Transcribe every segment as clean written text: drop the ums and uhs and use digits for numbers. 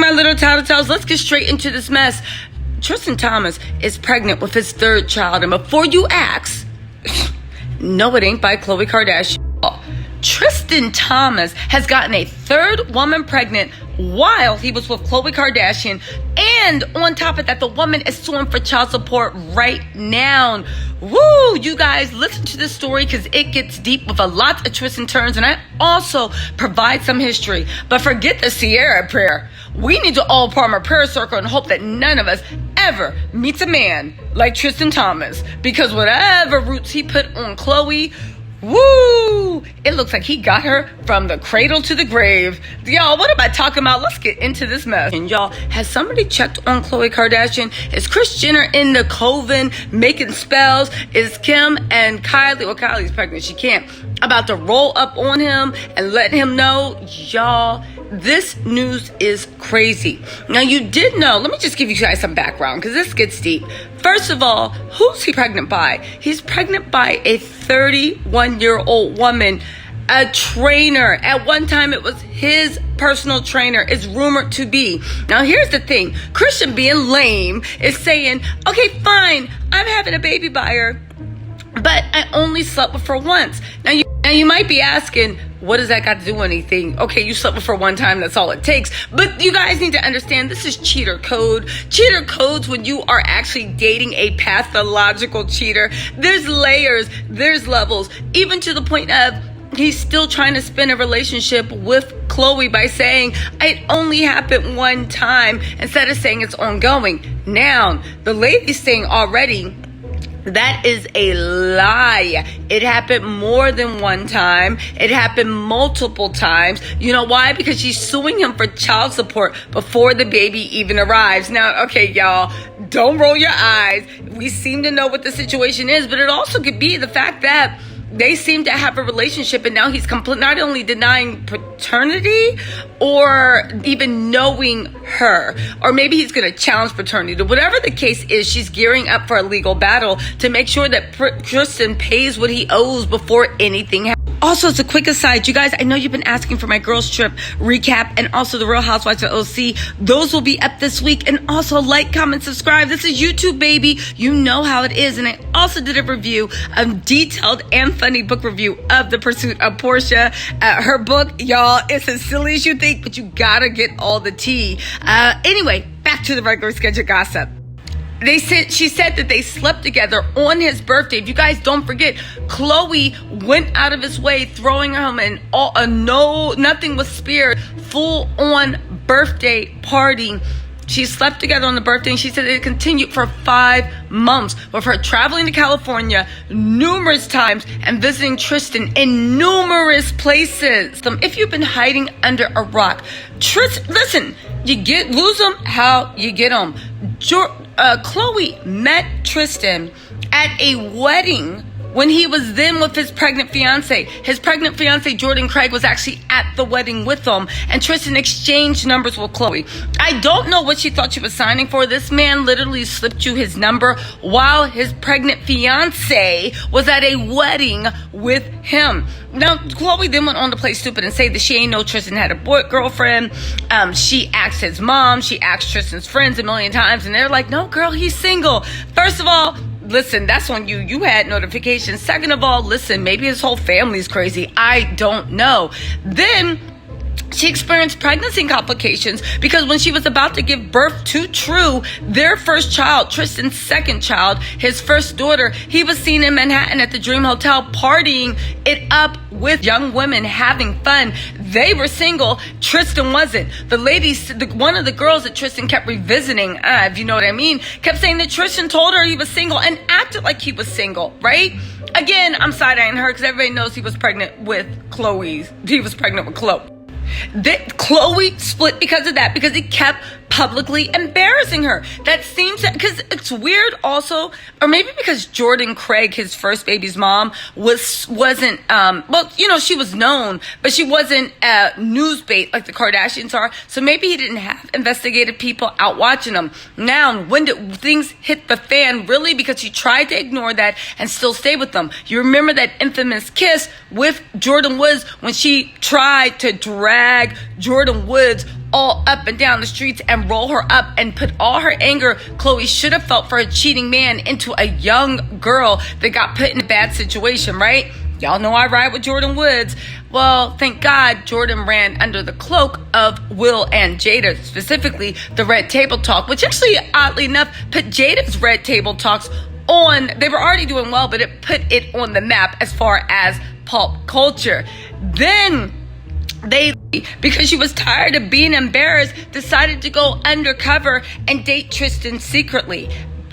my little Tattle Tells. Let's get straight into this mess. Tristan Thomas is pregnant with his third child. And before you ask, no, it ain't by Khloe Kardashian. Tristan Thomas has gotten a third woman pregnant while he was with Khloe Kardashian. And on top of that, the woman is suing for child support right now. Woo! You guys, listen to this story because it gets deep with a lot of twists and turns. And I also provide some history. But forget the Sierra prayer. We need to all form a prayer circle and hope that none of us ever meets a man like Tristan Thomas. Because whatever roots he put on Khloe, woo! It looks like he got her from the cradle to the grave. Y'all, what am I talking about? Let's get into this mess. And y'all, has somebody checked on Khloe Kardashian? Is Kris Jenner in the coven making spells? Is Kim and Kylie, well, Kylie's pregnant, she can't, about to roll up on him and let him know? Y'all, this news is crazy. Now, you did know, let me just give you guys some background because this gets deep. First of all, who's he pregnant by? He's pregnant by a 31-year-old woman, a trainer. At one time, it was his personal trainer, is rumored to be. Now, here's the thing. Christian, being lame, is saying, okay, fine, I'm having a baby by her, but I only slept with her once. Now, you might be asking, what does that got to do with anything? Okay, you slept with her one time, that's all it takes. But you guys need to understand, this is cheater code. Cheater codes when you are actually dating a pathological cheater. There's layers, there's levels, even to the point of he's still trying to spin a relationship with Khloe by saying it only happened one time instead of saying it's ongoing. Now, the lady's saying already, that is a lie. It happened more than one time. It happened multiple times. You know why? Because she's suing him for child support before the baby even arrives. Now, okay, y'all, don't roll your eyes. We seem to know what the situation is, but it also could be the fact that they seem to have a relationship and now he's not only denying paternity or even knowing her, or maybe he's going to challenge paternity. Whatever the case is, she's gearing up for a legal battle to make sure that Tristan pays what he owes before anything happens. Also, as a quick aside, you guys, I know you've been asking for my girls trip recap and also the Real Housewives of OC. Those will be up this week. And also like, comment, subscribe. This is YouTube, baby. You know how it is. And I also did a review, a detailed and funny book review of The Pursuit of Portia. Her book, y'all, it's as silly as you think, but you gotta get all the tea. Anyway, back to the regular schedule gossip. She said that they slept together on his birthday. If you guys don't forget, Khloe went out of his way throwing him nothing was spared, full on birthday party. She slept together on the birthday, and she said it continued for 5 months with her traveling to California numerous times and visiting Tristan in numerous places. If you've been hiding under a rock, listen, you lose them how you get them. Khloe met Tristan at a wedding when he was then with his pregnant fiance. His pregnant fiance, Jordan Craig, was actually at the wedding with him, and Tristan exchanged numbers with Khloe. I don't know what she thought she was signing for. This man literally slipped you his number while his pregnant fiance was at a wedding with him. Now, Khloe then went on to play stupid and say that she ain't know Tristan had a girlfriend. She asked his mom, she asked Tristan's friends a million times, and they're like, no, girl, he's single. First of all, listen, that's on you. You had notifications. Second of all, listen, maybe his whole family's crazy. I don't know. Then she experienced pregnancy complications because when she was about to give birth to True, their first child, Tristan's second child, his first daughter, he was seen in Manhattan at the Dream Hotel partying it up with young women, having fun. They were single. Tristan wasn't. The ladies, one of the girls that Tristan kept revisiting, if you know what I mean, kept saying that Tristan told her he was single and acted like he was single, right? Again, I'm side-eyeing her because everybody knows he was pregnant with Khloe. He was pregnant with Khloe. Khloe split because of that, because he kept publicly embarrassing her. That seems because it's weird also, or maybe because Jordan Craig, his first baby's mom, wasn't well, you know, she was known, but she wasn't news bait like the Kardashians are. So maybe he didn't have investigative people out watching them. Now, when did things hit the fan? Really, because he tried to ignore that and still stay with them. You remember that infamous kiss with Jordan Woods when she tried to drag Jordan Woods all up and down the streets and roll her up and put all her anger Khloe should have felt for a cheating man into a young girl that got put in a bad situation, right? Y'all know I ride with Jordyn Woods. Well, thank God Jordyn ran under the cloak of Will and Jada, specifically the Red Table Talk, which actually, oddly enough, put Jada's Red Table Talks on. They were already doing well, but it put it on the map as far as pop culture. Then they, because she was tired of being embarrassed, decided to go undercover and date Tristan secretly.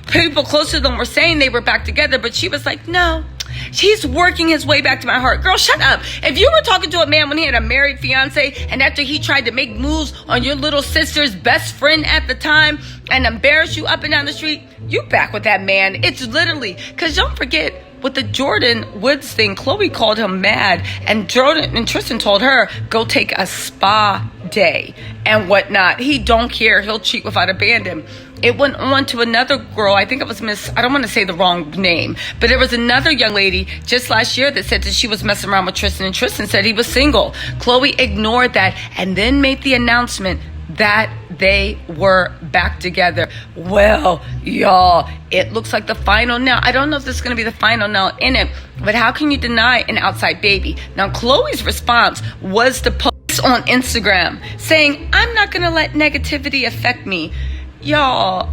People close to them were saying they were back together, but she was like, no, he's working his way back to my heart. Girl, shut up. If you were talking to a man when he had a married fiance, and after he tried to make moves on your little sister's best friend at the time and embarrass you up and down the street, you back with that man. It's literally, because don't forget, with the Jordyn Woods thing, Khloe called him mad, and Jordyn and Tristan told her, go take a spa day and whatnot. He don't care. He'll cheat without abandon. It went on to another girl. I think it was I don't want to say the wrong name, but there was another young lady just last year that said that she was messing around with Tristan, and Tristan said he was single. Khloe ignored that and then made the announcement that they were back together. Well, y'all, it looks like the final now. I don't know if this is going to be the final now in it, but how can you deny an outside baby? Now, Khloe's response was to post on Instagram saying, I'm not going to let negativity affect me. Y'all,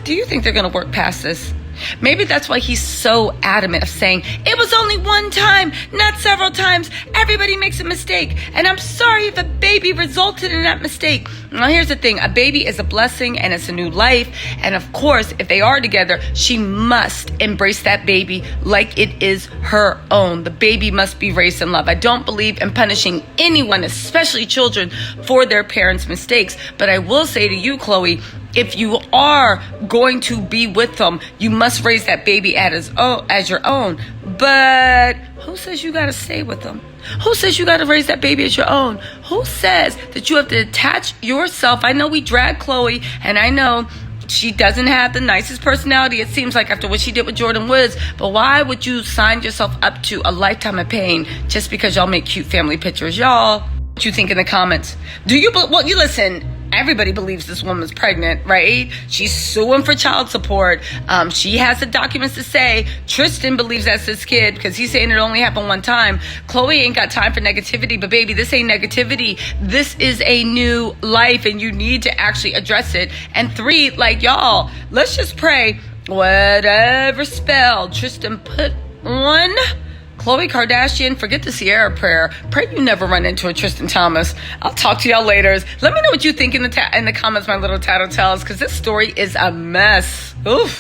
do you think they're going to work past this? Maybe that's why he's so adamant of saying, it was only one time, not several times. Everybody makes a mistake. And I'm sorry if a baby resulted in that mistake. Now, here's the thing. A baby is a blessing and it's a new life. And of course, if they are together, she must embrace that baby like it is her own. The baby must be raised in love. I don't believe in punishing anyone, especially children, for their parents' mistakes. But I will say to you, Khloe, if you are going to be with them, you must raise that baby as your own. But who says you got to stay with them? Who says you got to raise that baby as your own? Who says that you have to attach yourself? I know we drag Khloe, and I know she doesn't have the nicest personality, it seems like, after what she did with Jordyn Woods. But why would you sign yourself up to a lifetime of pain just because y'all make cute family pictures? Y'all, what you think in the comments? You listen. Everybody believes this woman's pregnant, right? She's suing for child support. She has the documents to say Tristan believes that's his kid because he's saying it only happened one time. Khloe ain't got time for negativity, but baby, this ain't negativity. This is a new life, and you need to actually address it. And 3, like, y'all, let's just pray whatever spell Tristan put on Khloe Kardashian, forget the Sierra prayer. Pray you never run into a Tristan Thomas. I'll talk to y'all later. Let me know what you think in the comments, my little Tattle Tells, because this story is a mess. Oof.